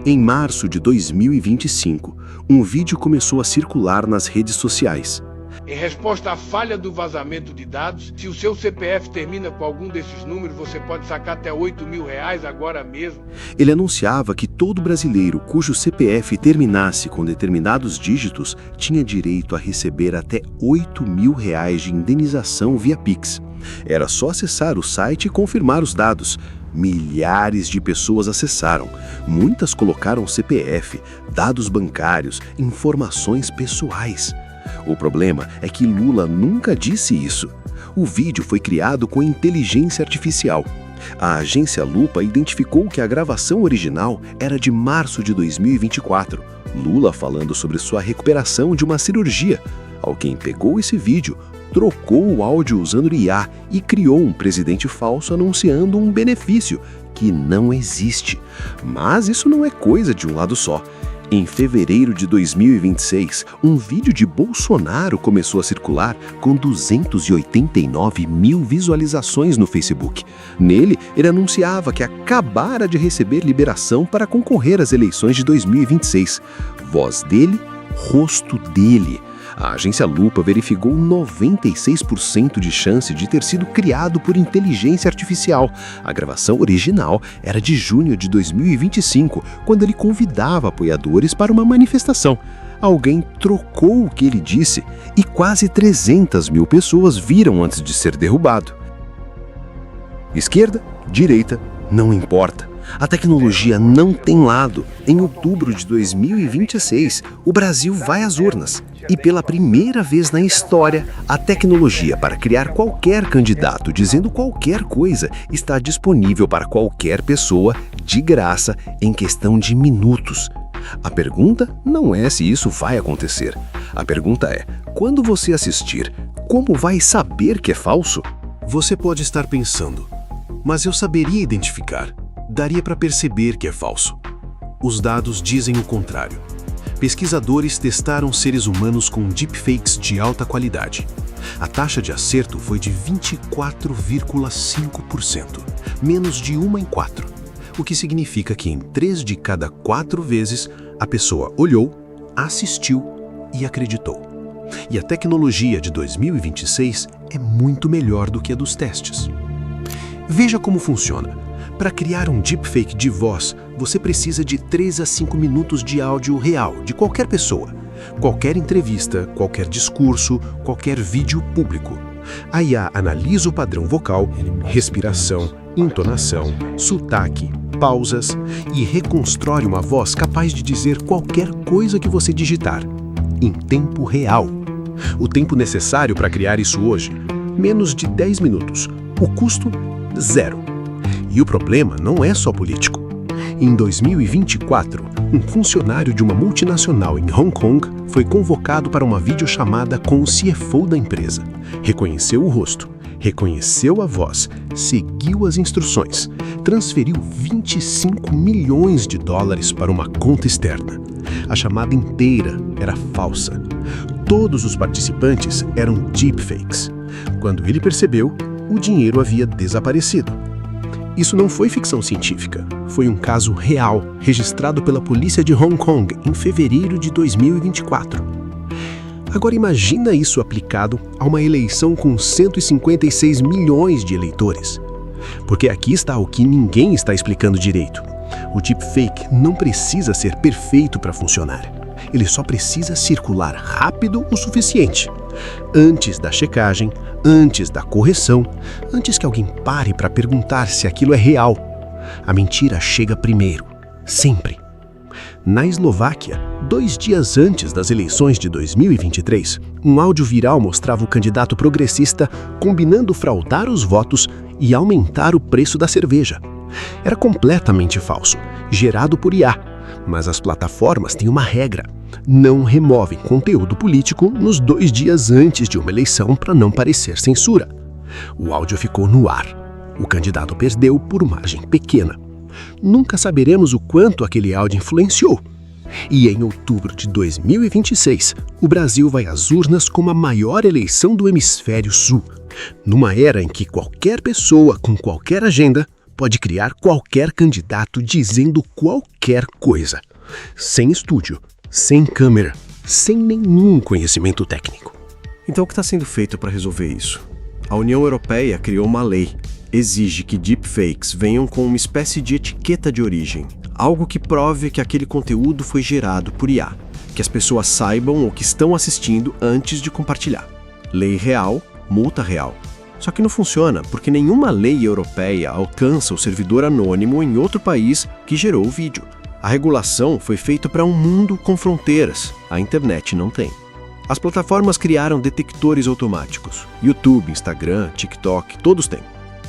Em março de 2025, um vídeo começou a circular nas redes sociais. Em resposta à falha do vazamento de dados, se o seu CPF termina com algum desses números, você pode sacar até R$8.000 agora mesmo. Ele anunciava que todo brasileiro cujo CPF terminasse com determinados dígitos tinha direito a receber até R$8.000 de indenização via Pix. Era só acessar o site e confirmar os dados. Milhares de pessoas acessaram. Muitas colocaram CPF, dados bancários, informações pessoais. O problema é que Lula nunca disse isso. O vídeo foi criado com inteligência artificial. A agência Lupa identificou que a gravação original era de março de 2024. Lula falando sobre sua recuperação de uma cirurgia. Alguém pegou esse vídeo, trocou o áudio usando IA e criou um presidente falso anunciando um benefício que não existe. Mas isso não é coisa de um lado só. Em fevereiro de 2026, um vídeo de Bolsonaro começou a circular com 289 mil visualizações no Facebook. Nele, ele anunciava que acabara de receber liberação para concorrer às eleições de 2026. Voz dele, rosto dele. A agência Lupa verificou 96% de chance de ter sido criado por inteligência artificial. A gravação original era de junho de 2025, quando ele convidava apoiadores para uma manifestação. Alguém trocou o que ele disse e quase 300 mil pessoas viram antes de ser derrubado. Esquerda, direita, não importa. A tecnologia não tem lado. Em outubro de 2026, o Brasil vai às urnas. E pela primeira vez na história, a tecnologia para criar qualquer candidato dizendo qualquer coisa está disponível para qualquer pessoa, de graça, em questão de minutos. A pergunta não é se isso vai acontecer. A pergunta é, quando você assistir, como vai saber que é falso? Você pode estar pensando, mas eu saberia identificar. Daria para perceber que é falso. Os dados dizem o contrário. Pesquisadores testaram seres humanos com deepfakes de alta qualidade. A taxa de acerto foi de 24,5%, menos de 1 em 4, o que significa que em 3 de cada 4 vezes a pessoa olhou, assistiu e acreditou. E a tecnologia de 2026 é muito melhor do que a dos testes. Veja como funciona. Para criar um deepfake de voz, você precisa de 3 a 5 minutos de áudio real de qualquer pessoa, qualquer entrevista, qualquer discurso, qualquer vídeo público. A IA analisa o padrão vocal, respiração, entonação, sotaque, pausas e reconstrói uma voz capaz de dizer qualquer coisa que você digitar, em tempo real. O tempo necessário para criar isso hoje? Menos de 10 minutos. O custo? 0. E o problema não é só político. Em 2024, um funcionário de uma multinacional em Hong Kong foi convocado para uma videochamada com o CFO da empresa. Reconheceu o rosto, reconheceu a voz, seguiu as instruções, transferiu 25 milhões de dólares para uma conta externa. A chamada inteira era falsa. Todos os participantes eram deepfakes. Quando ele percebeu, o dinheiro havia desaparecido. Isso não foi ficção científica, foi um caso real, registrado pela polícia de Hong Kong em fevereiro de 2024. Agora imagina isso aplicado a uma eleição com 156 milhões de eleitores. Porque aqui está o que ninguém está explicando direito. O deepfake não precisa ser perfeito para funcionar. Ele só precisa circular rápido o suficiente. Antes da checagem, antes da correção, antes que alguém pare para perguntar se aquilo é real. A mentira chega primeiro, sempre. Na Eslováquia, 2 dias antes das eleições de 2023, um áudio viral mostrava o candidato progressista combinando fraudar os votos e aumentar o preço da cerveja. Era completamente falso, gerado por IA, mas as plataformas têm uma regra. Não removem conteúdo político nos 2 dias antes de uma eleição para não parecer censura. O áudio ficou no ar. O candidato perdeu por margem pequena. Nunca saberemos o quanto aquele áudio influenciou. E em outubro de 2026, o Brasil vai às urnas com a maior eleição do hemisfério sul. Numa era em que qualquer pessoa com qualquer agenda pode criar qualquer candidato dizendo qualquer coisa, sem estúdio, sem câmera, sem nenhum conhecimento técnico. Então o que está sendo feito para resolver isso? A União Europeia criou uma lei. Exige que deepfakes venham com uma espécie de etiqueta de origem, algo que prove que aquele conteúdo foi gerado por IA, que as pessoas saibam o que estão assistindo antes de compartilhar. Lei real, multa real. Só que não funciona, porque nenhuma lei europeia alcança o servidor anônimo em outro país que gerou o vídeo. A regulação foi feita para um mundo com fronteiras, a internet não tem. As plataformas criaram detectores automáticos. YouTube, Instagram, TikTok, todos têm.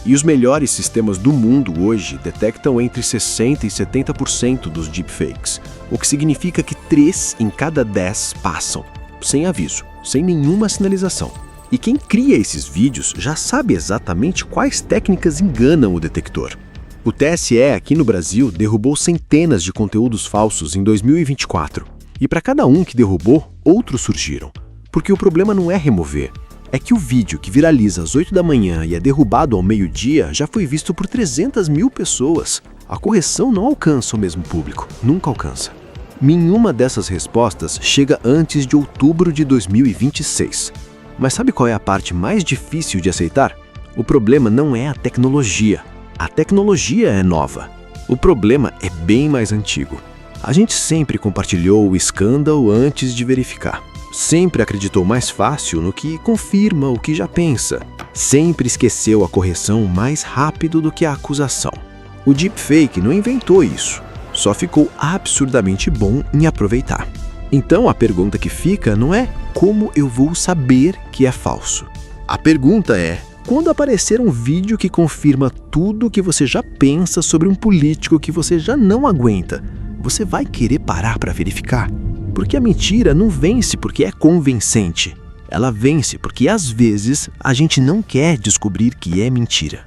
E os melhores sistemas do mundo hoje detectam entre 60% e 70% dos deepfakes, o que significa que 3 em cada 10 passam, sem aviso, sem nenhuma sinalização. E quem cria esses vídeos já sabe exatamente quais técnicas enganam o detector. O TSE aqui no Brasil derrubou centenas de conteúdos falsos em 2024. E para cada um que derrubou, outros surgiram. Porque o problema não é remover. É que o vídeo que viraliza às 8 da manhã e é derrubado ao meio-dia já foi visto por 300 mil pessoas. A correção não alcança o mesmo público, nunca alcança. Nenhuma dessas respostas chega antes de outubro de 2026. Mas sabe qual é a parte mais difícil de aceitar? O problema não é a tecnologia. A tecnologia é nova. O problema é bem mais antigo. A gente sempre compartilhou o escândalo antes de verificar. Sempre acreditou mais fácil no que confirma o que já pensa. Sempre esqueceu a correção mais rápido do que a acusação. O deepfake não inventou isso. Só ficou absurdamente bom em aproveitar. Então a pergunta que fica não é como eu vou saber que é falso. A pergunta é: quando aparecer um vídeo que confirma tudo o que você já pensa sobre um político que você já não aguenta, você vai querer parar para verificar? Porque a mentira não vence porque é convincente. Ela vence porque às vezes a gente não quer descobrir que é mentira.